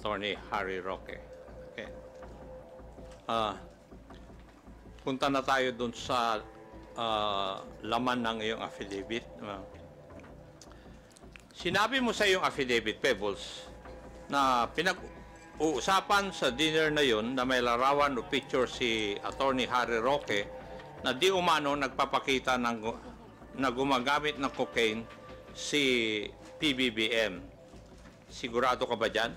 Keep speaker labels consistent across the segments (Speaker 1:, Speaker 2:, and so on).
Speaker 1: Attorney Harry Roque. Okay. Punta na tayo dun sa laman ng iyong affidavit. Sinabi mo sa iyong affidavit, Pebbles, na pinag-uusapan sa dinner na yon na may larawan o picture si Attorney Harry Roque na di umano nagpapakita na gumagamit ng cocaine si PBBM. Sigurado ka ba dyan?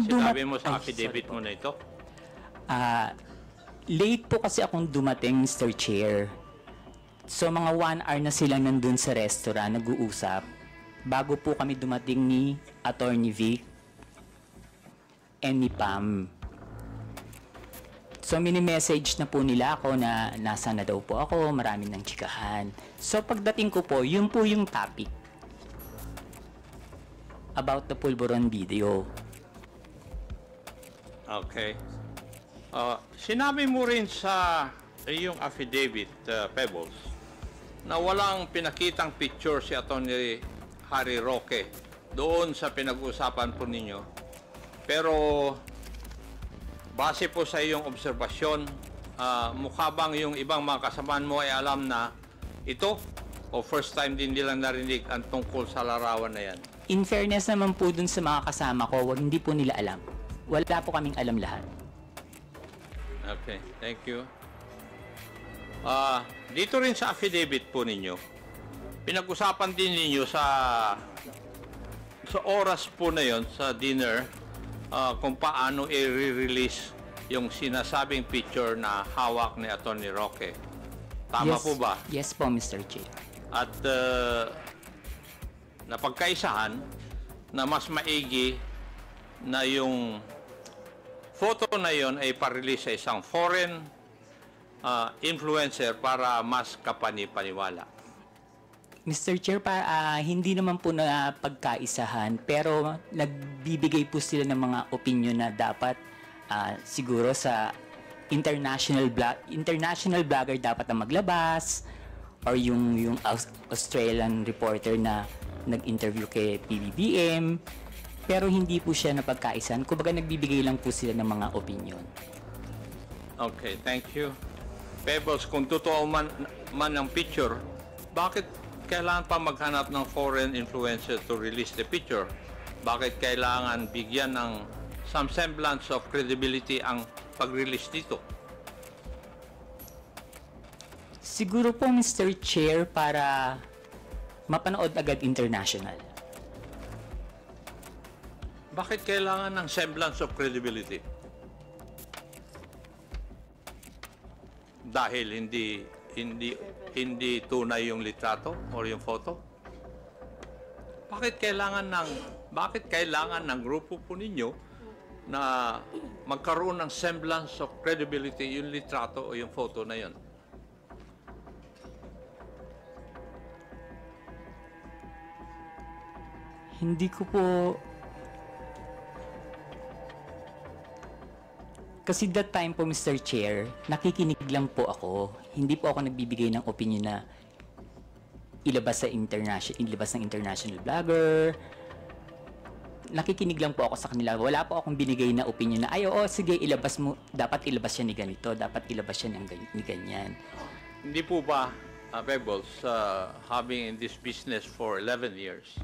Speaker 1: Sinabi mo sa affidavit mo na ito?
Speaker 2: Late po kasi akong dumating, Mr. Chair. So mga 1 hour na sila nandun sa restaurant, nag-uusap. Bago po kami dumating ni Attorney Vic and ni Pam. So mini-message na po nila ako na nasa na daw po ako, marami ng chikahan. So pagdating ko po, yun po yung topic. About the Pulburon video.
Speaker 1: Okay. Sinabi mo rin sa iyong affidavit, Pebbles, na walang pinakitang picture si Atty. Harry Roque doon sa pinag-uusapan po ninyo. Pero base po sa iyong obserbasyon, mukha bang yung ibang mga kasamaan mo ay alam na ito o first time din nilang narinig ang tungkol sa larawan na yan?
Speaker 2: In fairness naman po dun sa mga kasama ko, hindi po nila alam. Wala po kaming alam lahat.
Speaker 1: Okay, thank you. Dito rin sa affidavit po ninyo, pinag-usapan din ninyo sa oras po na yon sa dinner kung paano i-release yung sinasabing picture na hawak ni Atty. Roque. Tama po ba?
Speaker 2: Yes po, Mr. Chair.
Speaker 1: At napagkaisahan na mas maigi na yung photo na yon ay pa-release sa isang foreign influencer para mas kapani-paniwala.
Speaker 2: Mr. Chair, hindi naman po na pagkaisahan, pero nagbibigay po sila ng mga opinion na dapat siguro sa international blogger dapat na maglabas, or yung Australian reporter na nag-interview kay PBBM, pero hindi po siya napagkaisahan. Kumbaga nagbibigay lang po sila ng mga opinion.
Speaker 1: Okay, thank you. Pebbles, kung totoo man ang picture, bakit kailangan pa maghanap ng foreign influencer to release the picture? Bakit kailangan bigyan ng some semblance of credibility ang pag-release dito?
Speaker 2: Siguro po, Mr. Chair, para mapanood agad international.
Speaker 1: Bakit kailangan ng semblance of credibility? Dahil hindi tunay yung litrato o yung photo? Bakit kailangan ng grupo po ninyo na magkaroon ng semblance of credibility yung litrato o yung photo na yon?
Speaker 2: Hindi ko po... Kasi that time po, Mr. Chair, nakikinig lang po ako. Hindi po ako nagbibigay ng opinion na ilabas ng international blogger. Nakikinig lang po ako sa kanila. Wala po akong binigay na opinion na, sige, ilabas mo, dapat ilabas siya ni ganito, dapat ilabas siya ni ganyan.
Speaker 1: Hindi po ba, Pebbles, having in this business for 11 years,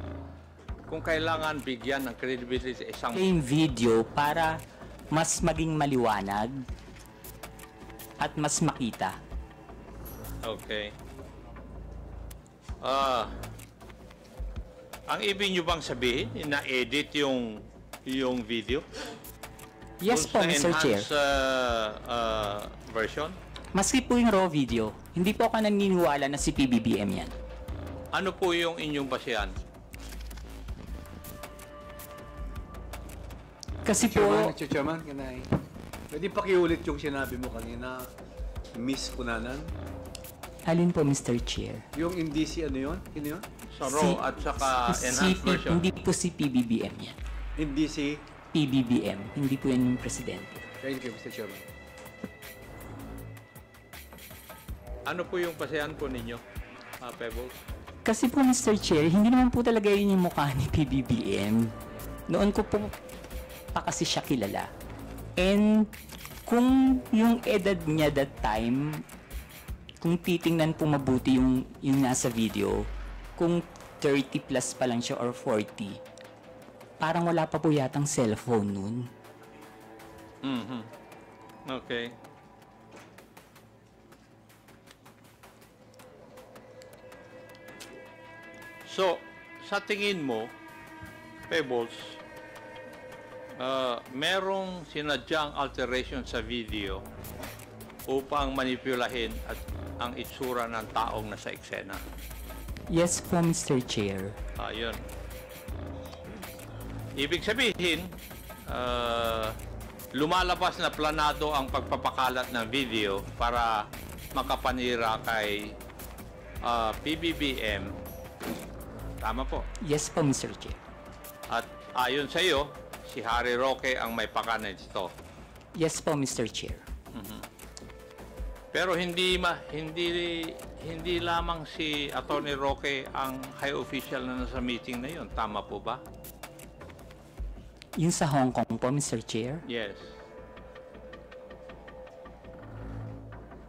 Speaker 1: kung kailangan bigyan ng credibility sa isang...
Speaker 2: Yung video para mas maging maliwanag at mas makita.
Speaker 1: Okay. Ang ibig nyo bang sabihin, na-edit yung video?
Speaker 2: Yes po, Mr. Chair.
Speaker 1: Version?
Speaker 2: Maski po yung raw video, hindi po ako naniniwala na si PBBM yan.
Speaker 1: Ano po yung inyong basihan?
Speaker 2: Kasi po...
Speaker 3: Mr. Chairman, pwede pakiulit yung sinabi mo kanina, Miss Kunanan?
Speaker 2: Alin po, Mr. Chair?
Speaker 3: Yung indisi, ano yun? Yun?
Speaker 1: Sa raw at saka enhanced version?
Speaker 2: Hindi po si PBBM yan.
Speaker 3: Indisi?
Speaker 2: PBBM. Hindi po yan yung presidente.
Speaker 3: Thank you, Mr. Chairman.
Speaker 1: Ano po yung basihan po ninyo, Pebbles?
Speaker 2: Kasi po, Mr. Chair, hindi naman po talaga yun yung mukha ni PBBM. Noon ko po pa kasi siya kilala. And kung yung edad niya that time, kung titingnan po mabuti yung nasa video, kung 30 plus pa lang siya or 40, parang wala pa po yatang cellphone nun.
Speaker 1: Okay. So, sa tingin mo, Pebbles, merong sinadyang alteration sa video upang manipulahin at ang itsura ng taong nasa eksena.
Speaker 2: Yes po, Mr. Chair.
Speaker 1: Ayun. Ibig sabihin, lumalabas na planado ang pagpapakalat ng video para makapanira kay PBBM. Tama po.
Speaker 2: Yes po, Mr. Chair.
Speaker 1: At ayon sa iyo, si Harry Roque ang may pakanan dito.
Speaker 2: Yes po, Mr. Chair.
Speaker 1: Pero hindi lamang si Attorney Roque ang high official na nasa meeting na 'yon. Tama po ba?
Speaker 2: Yung sa Hong Kong po, Mr. Chair?
Speaker 1: Yes.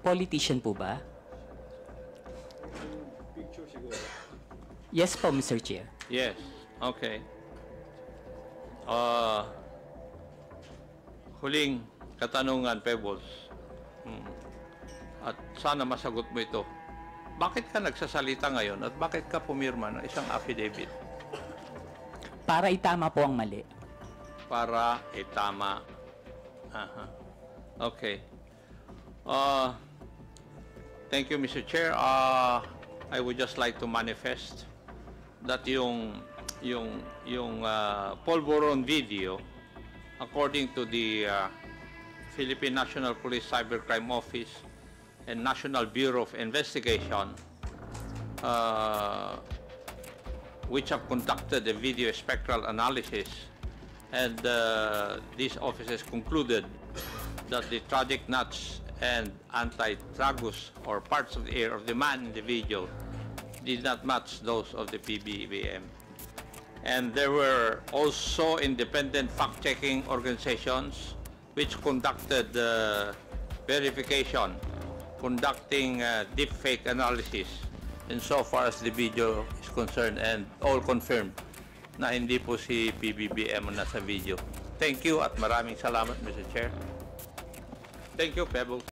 Speaker 2: Politician po ba? Yes po, Mr. Chair.
Speaker 1: Yes. Okay. Huling katanungan, Pebbles. At sana masagot mo ito. Bakit ka nagsasalita ngayon at bakit ka pumirma ng isang affidavit?
Speaker 2: Para itama po ang mali.
Speaker 1: Para itama. Aha. Okay. Thank you, Mr. Chair. I would just like to manifest that yung Polvoron video, according to the Philippine National Police Cybercrime Office and National Bureau of Investigation, which have conducted a video spectral analysis, and these officers concluded that the tragic nuts and anti-tragus or parts of the ear of the man in the video did not match those of the PBBM. And there were also independent fact-checking organizations which conducted verification, conducting deepfake analysis insofar as the video is concerned, and all confirmed na hindi po si PBBM ang nasa video. Thank you at maraming salamat, Mr. Chair. Thank you, Pebbles.